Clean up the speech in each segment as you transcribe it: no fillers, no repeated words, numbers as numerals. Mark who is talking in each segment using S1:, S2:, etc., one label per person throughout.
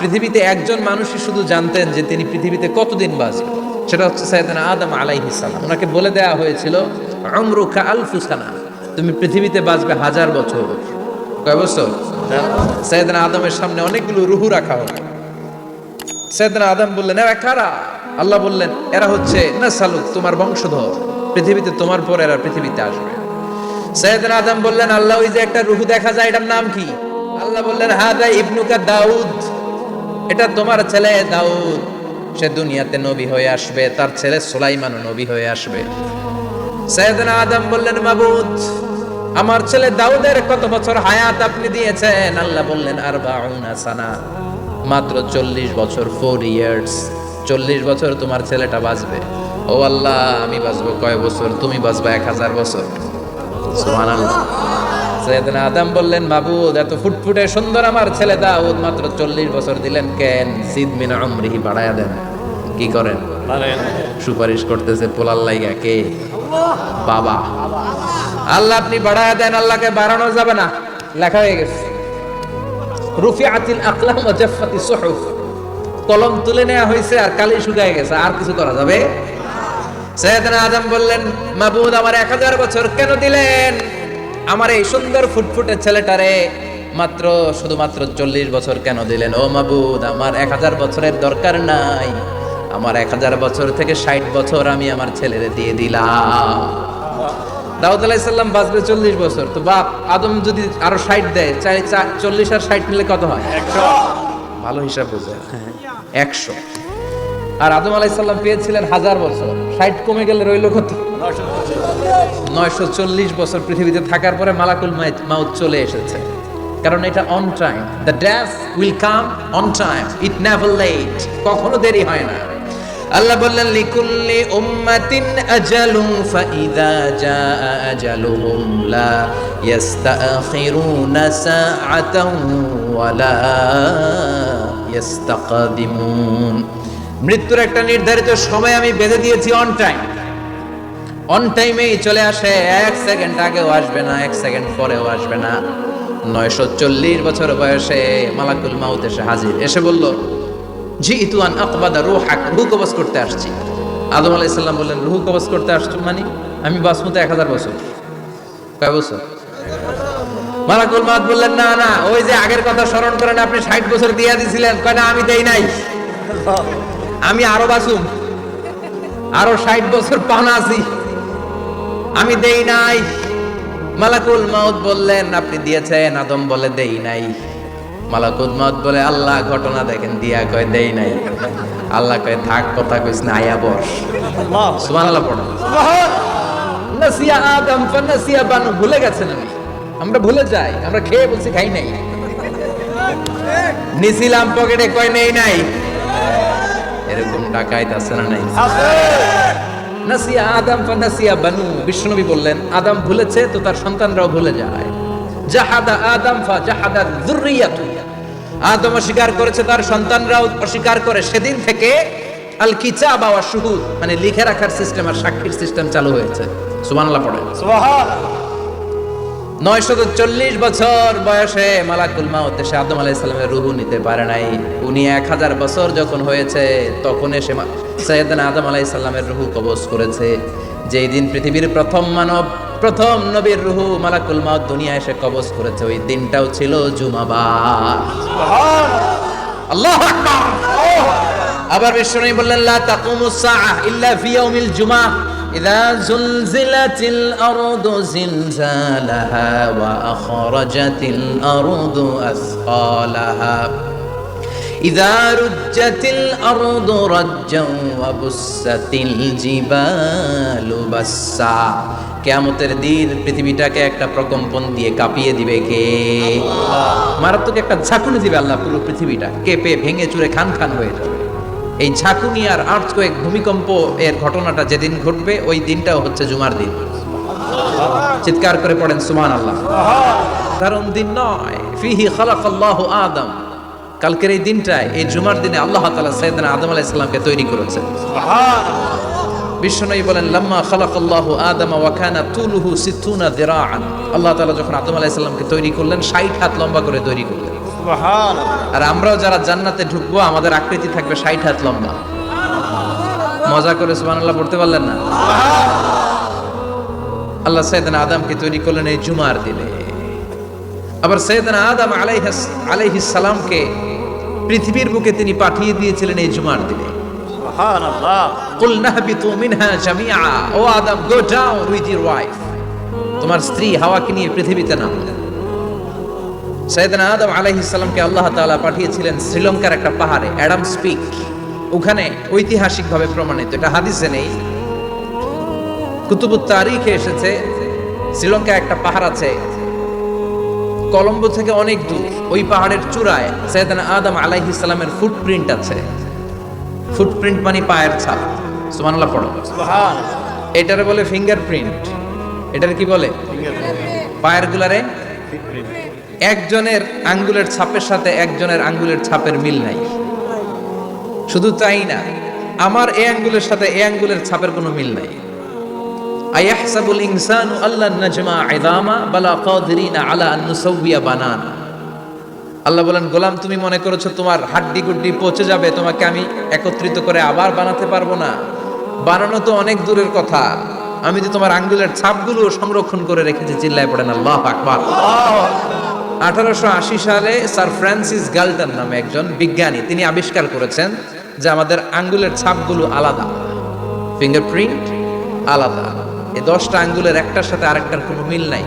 S1: পৃথিবীতে একজন মানুষই শুধু জানতেন যে তিনি পৃথিবীতে কতদিন বাঁচবেন, সেটা হচ্ছে সাইয়েদনা আদম আলাইহিস সালাম। ওনাকে বলে দেওয়া হয়েছিল উমরুকা আলফু সানা, তুমি পৃথিবীতে বাঁচবে 1000 বছর। কয় বছর? সাইয়েদনা আদমের সামনে অনেকগুলো রুহু রাখা হবে। সাইয়েদনা আদম বললেন, এরা কারা? আল্লাহ বললেন, এরা হচ্ছে নাসালুক, তোমার বংশধর, পৃথিবীতে তোমার পর এরা পৃথিবীতে আসবে। সাইয়েদনা আদম বললেন, আল্লাহ ওই যে একটা রুহু দেখা যায়, এটার নাম কি? আল্লাহ বললেন, হাদা ইবনুকা দাউদ, এটা তোমার ছেলে দাউদ, সে দুনিয়াতে নবী হয়ে আসবে, তার ছেলে সুলাইমানও নবী হয়ে আসবে। সাইয়েদনা আদম বললেন, মাবুদ, আমার ছেলে দাউদের কত বছর হায়াত আপনি দিয়েছেন? আল্লাহ বললেন, 40 সানা, মাত্র 40 বছর, 4 ইয়ার্স, 40 বছর তোমার ছেলেটা বাঁচবে। ও আল্লাহ, আমি বাঁচবো কয় বছর? তুমি বাঁচবা 1000 বছর। সুবহানাল্লাহ। সাইয়েদনা আদম বললেন, মাবুদ, এত ফুটফুটে সুন্দর আমার ছেলে দাউদ, মাত্র 40 বছর দিলেন কেন? জিদ মিন উমরিহি, বাড়ায়া দেন। কি করেন? সুপারিশ করতেছে পোলার লাইগা কে? বাবা। আল্লাহ আপনি বাড়ায়া দেন, আল্লাহকে বাড়ানো যাবে না। লেখা হয়ে গেছে, রুফিআতিল আকলাম ওয়া জাফফাতিস সুহুফ, কলম তুলে নেওয়া হয়েছে আর কালি শুকায় গেছে, আর কিছু করা যাবে? সাইয়েদনা আদম বললেন, মাবুদ, আমার 1000 বছর কেন দিলেন? আমার এই সুন্দর ফুটফুটে ছেলেটারে মাত্র শুধুমাত্র 40 বছর কেন দিলেন? ও মাবুদ, আমার 1000 বছরের দরকার নাই, আমার 1000 বছর থেকে 60 বছর আমি আমার ছেলেরে দিয়ে দিলাম। দাউদ আলাইহিস সালাম বাঁচবে 40 বছর, তো বাপ আদম যদি আরো 60 দেয়, 40 আর 60 মিলে কত হয়? 100। ভালো হিসাব বুঝে, 100। আর আদম আলাইহিস সালাম পেয়েছিলেন 1000 বছর, 60 কমে গেলে রইল কত? 940 বছর পৃথিবীতে থাকার পরে মালাকুল মাউত চলে এসেছে, কারণ এটা on time. The death will come on time, it never late, কখনো দেরি হয় না। আল্লাহ বললেন, লিকুল্লি উম্মাতিন আজালুন ফাইযা জাআ আজালুহুম লা ইস্তাখিরুনা সাআতান ওয়া লা ইস্তাকদিমুন। মৃত্যুর একটা নির্ধারিত সময় আমি বেঁধে দিয়েছি, অন টাইম। অন টাইমেই চলে আসে, 1 সেকেন্ড আগেও আসবে না, 1 সেকেন্ড পরেও আসবে না। 940 বছর বয়সে মালাকুল মাউত এসে হাজির, এসে বলল, জিইতু আন আকবাদা রূহাক, রূহ কবজ করতে আসছি। আদম আলাইহিস সালাম বললেন, রূহ কবজ করতে আসছো মানে? আমি বাঁচবো তো 1000 বছর। কয় বছর? মালাকুল মাউত বললেন, না না, ওই যে আগের কথা স্মরণ করেন, আপনি 60 বছর দিয়ে দিয়েছিলেন। কয় না, আমি দেই নাই, আমি আরো বাঁচুম, আরো 60 বছর পাওনা আছি, আমি দেই নাই। মালাকুল মাউত বললেন, আপনি দিয়েছেন। আদম বলে, দেই নাই। মালাকুল মাউত বলে, আল্লাহ ঘটনা দেখেন, দিয়া কয় দেই নাই। আল্লাহ কয়, থাক, কথা কইস না, আয়া বস। সুবহানাল্লাহ পড়ো। নাসিয়া আদম ফানাসিয়া বানু, ভুলে গেছেন। আমরা ভুলে যাই, আমরা খেয়ে বলছি খাই নাই, নিছিলাম পকেটে, কয় নেই নাই। এরকম ডাকাইত আছে না নাই? নাসিয়া আদম ফানাসিয়া বানু, বিশ্বনবী বললেন, আদম ভুলেছে তো তার সন্তানরাও ভুলে যায়। জাহাদা আদম ফাজাহাদা যুররিয়াতু, আদম অস্বীকার করেছে, তার সন্তানরাও অস্বীকার করে। সেদিন থেকে আল কিতাবা ওয়া শুহুদ, মানে লিখে রাখার সিস্টেম আর সাক্ষীর সিস্টেম চালু হয়েছে। সুবহানাল্লাহ পড়েন। সুবহানাল্লাহ। 940 বছর বয়সে মালাকুল মাউত এসে আদম আলাইহিস সালামের রূহ নিতে পারে নাই। উনি 1000 বছর যখন হয়েছে তখন এসে সাইয়েদনা আদম আলাইহিস সালামের রূহ কবজ করেছে। যেই দিন পৃথিবীর প্রথম মানব, প্রথম নবীর রূহ মালাকুল মাউত দুনিয়া এসে কবজ করেছে, ওই দিনটাও ছিল জুমাবার। সুবহানাল্লাহ, আল্লাহু আকবার। আবার বিশ্বনবী বললেন, লা তাকুমুস সাআহ ইল্লা ফি ইয়াউমিল জুমআহ, ইযা যুলজিলাতিল আরদু জিলজালাহা ওয়া আখরাজাতিল আরদু আসকালাহা, ইযা রুজ্জাতিল আরদু রাজ্জান ওয়া বুসাতিল জিবালু বাসসা। কিয়ামতের দিন পৃথিবীটাকে একটা প্রকম্পন দিয়ে কাঁপিয়ে দিবে কে? আল্লাহ। মারাত্মক একটা ঝাঁকুনি দিবে আল্লাহ, পুরো পৃথিবীটা কেঁপে ভেঙে চুরে খান খান হয়ে যাবে। এই ঝাঁকুনি আর আর্থকোয়েক, ভূমিকম্প এর ঘটনাটা যেদিন ঘটবে ওই দিনটাও হচ্ছে জুমার দিন। চিৎকার করে পড়েন সুবহানাল্লাহ। কারণ দিন নয়, ফিহি খালাকাল্লাহু আদম, কালকের এই দিনটায়, এই জুমার দিনে আল্লাহ তাআলা সাইয়েদনা আদম আলাইহিস সালামকে তৈরি করেছেন। সুবহানাল্লাহ। বিশ্বনবী বলেন, লাম্মা খালাকাল্লাহু আদম ওয়া কানা তুলুহু 60 যিরাআন, আল্লাহ তাআলা যখন আদম আলাইহিস সালামকে তৈরি করলেন 60 হাত লম্বা করে তৈরি করলেন। আর আমরাও যারা জান্নাতে ঢুকবো আমাদের আকৃতি থাকবে 60 হাত লম্বা। মজা করে সুবহানাল্লাহ পড়তে পারলেন না? আল্লাহ সাইয়েদনা আদমকে তৈরি করলেন এই জুমার দিনে। আবার সাইয়েদনা আদম আলাইহিস সালামকে পৃথিবীর বুকে তিনি পাঠিয়ে দিয়েছিলেন এই জুমার দিনে। সুবহানাল্লাহ। কুল নাহবিতু মিনহা জামিআ, ও Adam go down with your wife, তোমার স্ত্রী হাওয়াকে নিয়ে পৃথিবীতে নামো। সাইয়েদনা আদম আলাইহিস সালামকে আল্লাহ তাআলা পাঠিয়েছিলেন শ্রীলঙ্কার একটা পাহাড়ে, অ্যাডামস পিক। ওখানে ঐতিহাসিকভাবে প্রমাণিত, এটা হাদিসে নেই, কুতুবুত তারিখে এসেছে। শ্রীলঙ্কায় একটা পাহাড় আছে, কলম্বো থেকে অনেক দূর। ওই পাহাড়ের চূড়ায় সাইয়েদনা আদম আলাইহিস সালামের ফুটপ্রিন্ট আছে। ফুটপ্রিন্ট মানে পায়ের ছাপ। সুবহানাল্লাহ পড়ো। সুবহানাল্লাহ। এটারে বলে ফিঙ্গারপ্রিন্ট। এটার কি বলে? পায়ের গুলারে একজনের আঙ্গুলের ছাপের সাথে একজনের আঙ্গুলের ছাপের মিল নাই। শুধু তাই না, আমার এই আঙ্গুলের সাথে এই আঙ্গুলের ছাপের কোনো মিল নাই। আয়াহসাবুল ইনসানু আল্লান নাজমা ইযামা বালা কাদিরিনা আলা আন নুসাউইয়া বানানা। আল্লাহ বলেন, গোলাম তুমি মনে করেছো তোমার হাড্ডি গুড্ডি পচে যাবে, তোমাকে আমি একত্রিত করে আবার বানাতে পারবো না? বানানো তো অনেক দূরের কথা, আমি তো তোমার আঙ্গুলের ছাপগুলো সংরক্ষণ করে রেখেছি। চিল্লায় পড়েন আল্লাহু আকবার। 1880 সালে স্যার ফ্রান্সিস গাল্টন নামে একজন বিজ্ঞানী, তিনি আবিষ্কার করেছেন যে আমাদের আঙ্গুলের ছাপগুলো আলাদা, ফিঙ্গারপ্রিন্ট আলাদা। এই 10টা আঙ্গুলের একটার সাথে আরেকটার কোনো মিল নাই।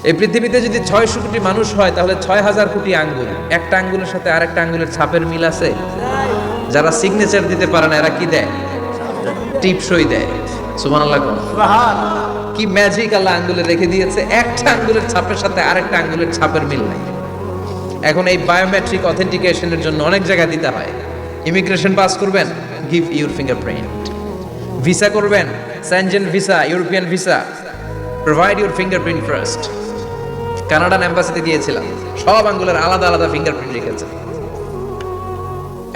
S1: এই পৃথিবীতে যদি 600 কোটি মানুষ হয় তাহলে 6000 কোটি আঙ্গুল, একটা আঙ্গুলের সাথে আরেকটা আঙ্গুলের ছাপের মিল আছে? যারা সিগনেচার দিতে পারে না এরা কি দেয়? টিপসই দেয়। সুবহানাল্লাহ। কি ম্যাজিক আল্লাহ আঙ্গুলে রেখে দিয়েছে, একটা আঙ্গুলের ছাপের সাথে আরেকটা আঙ্গুলের ছাপের মিল নাই। এখন এই বায়োমেট্রিক অথেন্টিকেশনের জন্য অনেক জায়গা দিতে হয়। ইমিগ্রেশন পাস করবেন, গিভ ইউর ফিঙ্গারপ্রিন্ট। ভিসা করবেন, Schengen visa, European visa, provide your fingerprint first. Canadian এম্বাসিতে দিয়েছিলাম, সব আঙ্গুলের আলাদা আলাদা ফিঙ্গারপ্রিন্ট রেখেছে।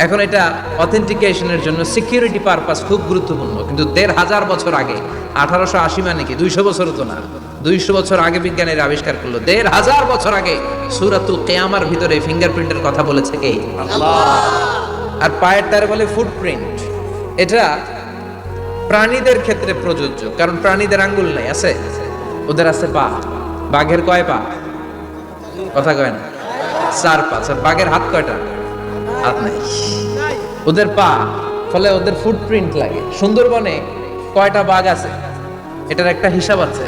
S1: এখন এটা অথেন্টিকেশনের জন্য সিকিউরিটি পারপাস খুব গুরুত্বপূর্ণ। কিন্তু 1500 বছর আগে, 1880 মানে কি 200 বছর তো না, 200 বছর আগে বিজ্ঞানীরা আবিষ্কার করলো। 1500 বছর আগে সূরাতুল কিয়ামার ভিতরে ফিঙ্গারপ্রিন্টের কথা বলেছে কে? আল্লাহ। আর পায়ের তারে বলে ফুটপ্রিন্ট। এটা প্রাণীদের ক্ষেত্রে প্রযোজ্য, কারণ প্রাণীদের আঙ্গুল নাই, আছে? ওদের আছে পা। বাঘের কয় পা? কথা কয় না, 4 পা। বাঘের হাত কয়টা? হাত নাই, ওদের পা। ফলে ওদের ফুটপ্রিন্ট লাগে। সুন্দরবনে কয়টা বাঘ আছে এটার একটা হিসাব আছে।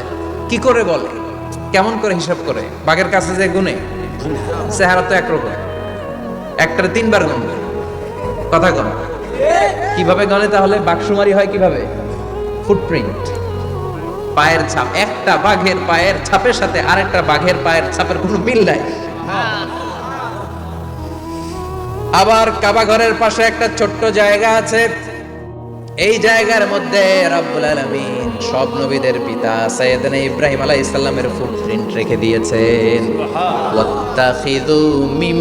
S1: কি করে বলে, কেমন করে হিসাব করে? বাঘের কাছে যে গুনে, চেহারা তো একরকম, একটার 3 বার গুনবে। কথা কন, কিভাবে গনে তাহলে? বাঘসুমারি হয় কিভাবে? ফুটপ্রিন্ট, পায়ের ছাপ। একটা বাঘের পায়ের ছাপের সাথে আরেকটা বাঘের পায়ের ছাপের কোনো মিল নাই। আবার কাবা ঘরের পাশে একটা ছোট্ট জায়গা আছে, এই জায়গার মধ্যে রব্বুল আলামিন সব নবীদের পিতা সাইয়েদনা ইব্রাহিম আলাইহিস সালামের ফুটপ্রিন্ট রেখে দিয়েছেন। ওয়াত্তাখিযু মিম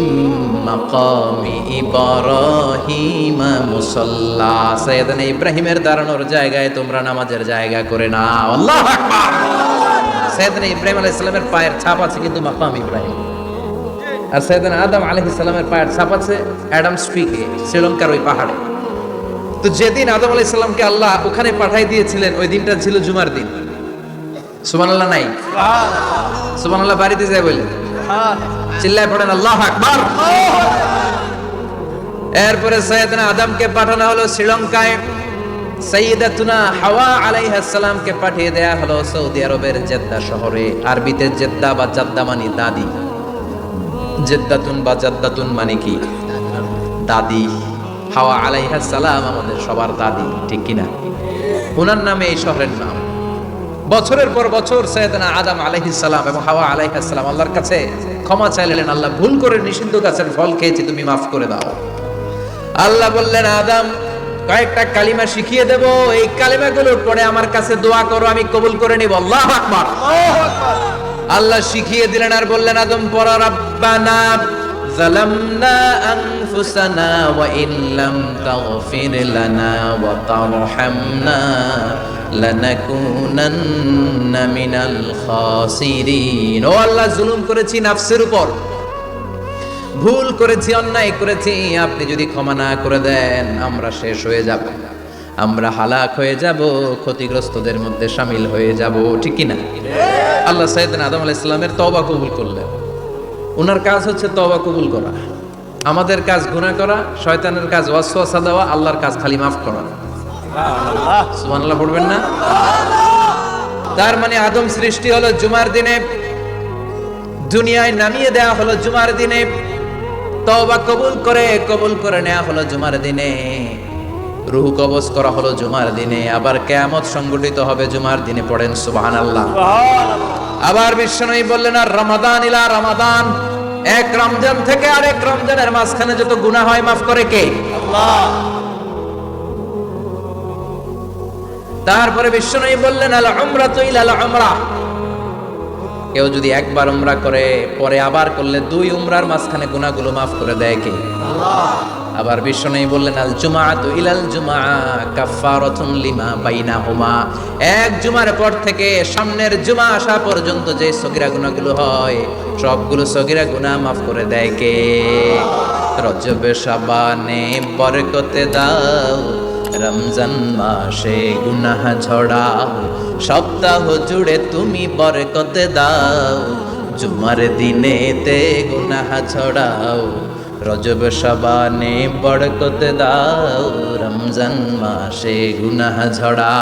S1: মাকামি ইব্রাহিম মুসাল্লা, সাইয়েদনা ইব্রাহিমের দাঁড়ানোর জায়গায় তোমরা নামাজের জায়গা করে নাও। আল্লাহু আকবার। সাইয়েদনা ইব্রাহিম আলাইহিস সালামের পায়ের ছাপ আছে কিন্তু মাকাম ইব্রাহিম। আর সাইয়েদনা আদম আলাইহিস সালামের পায়ের ছাপ আছে অ্যাডামস পিকে, শ্রীলঙ্কার ওই পাহাড়ে। তো যেদিন আদম আলাইহিস সালামকে আল্লাহ ওখানে পাঠিয়ে দিয়েছিলেন, ওই দিনটা ছিল জুমার দিন। সুবহানাল্লাহ নাই? সুবহানাল্লাহ বাড়িতে যায় বলে চিল্লায় পড়েন আল্লাহু আকবার। এরপরে সাইয়েদনা আদমকে পাঠানো হলো শ্রীলঙ্কায়, সাইয়্যিদাতুনা হাওয়া আলাইহিস সালামকে পাঠিয়ে দেয়া হলো সৌদি আরবের জেদ্দা শহরে। আরবিতে জেদ্দা বা জাদ্দা মানে দাদি। জেদ্দাতুন বা জাদ্দাতুন মানে কি? দাদি। হাওয়া আলাইহিস সালাম আমাদের সবার দাদি, ঠিক কিনা? ওনার নামে এই শহরের নাম। বছরের পর বছর সাইয়েদনা আদম আলাইহিস সালাম এবং হাওয়া আলাইহিস সালাম আল্লাহর কাছে ক্ষমা চাইলেন, আল্লাহ ভুল করে নিষিদ্ধ গাছের ফল খেয়েছি, তুমি মাফ করে দাও। আল্লাহ বললেন, আদম কয়েকটা কালিমা শিখিয়ে দেব, এই কালিমাগুলোর পরে আমার কাছে দোয়া করো, আমি কবুল করে নিব। আল্লাহু আকবার। আল্লাহ শিখিয়ে দিলেন আর বললেন, আদম পড়ো, রাব্বানা যালামনা আনফুসানা ওয়া ইল্লাম তাগফির লানা ওয়া তারহামনা লানাকুনান্না মিনাল খাসিরিন। ও আল্লাহ, জুলুম করেছি নফসের উপর, ভুল করেছি, অন্যায় করেছি, আপনি যদি ক্ষমা না করে দেন আমরা শেষ হয়ে যাব, আমরা হালাক হয়ে যাব, ক্ষতিগ্রস্তদের মধ্যে শামিল হয়ে যাব, ঠিক কি না? আল্লাহ সাইয়েদনা আদম আলাইহিস সালামের তওবা কবুল করলেন। ওনার কাজ হচ্ছে তওবা কবুল করা, আমাদের কাজ গুনাহ করা, শয়তানের কাজ ওয়াসওয়াসা দেওয়া, আল্লাহর কাজ খালি মাফ করা। সুবহানাল্লাহ পড়বেন না? তার মানে আদম সৃষ্টি হলো জুমার দিনে, দুনিয়ায় নামিয়ে দেওয়া হলো জুমার দিনে, তওবা কবুল করে নেওয়া হলো জুমার দিনে, রূহ কবজ করা হলো জুমার দিনে, আবার কিয়ামত সংগঠিত হবে জুমার দিনে। পড়েন সুবহানাল্লাহ। আবার বিশ্বনবী বললেন, আর রমাদান ইলা রমাদান, এক রমজান থেকে আরেক রমজানের মাঝখানে যত গুনাহ হয় মাফ করে কে? আল্লাহ। তারপরে বিশ্বনবী বললেন, আল উমরাতু ইলাল উমরা, কেউ যদি একবার উমরা করে পরে আবার করলে দুই উমরার মাঝখানে গুনাহগুলো মাফ করে দেয় কে? আল্লাহ। আবার বিশ্বনবী বললেন, আল জুমআতু ইলাল জুমআ কাফফারাতুন লিমা বাইনাহুমা, এক জুমার পর থেকে সামনের জুমা আসা পর্যন্ত যে সগীরা গুনাহগুলো হয় সবগুলো সগীরা গুনাহ মাফ করে দেয় কে? রজব শাবানে বরকতে দাও, রমজান মাসে গুনাহ ঝড়াও, সপ্তাহ জুড়ে তুমি বরকতে দাও, জুমার দিনেতে গুনাহ ছড়াও, রজব শাবানে বরকতে দাও, রমজান মাসে গুনাহ ঝড়াও।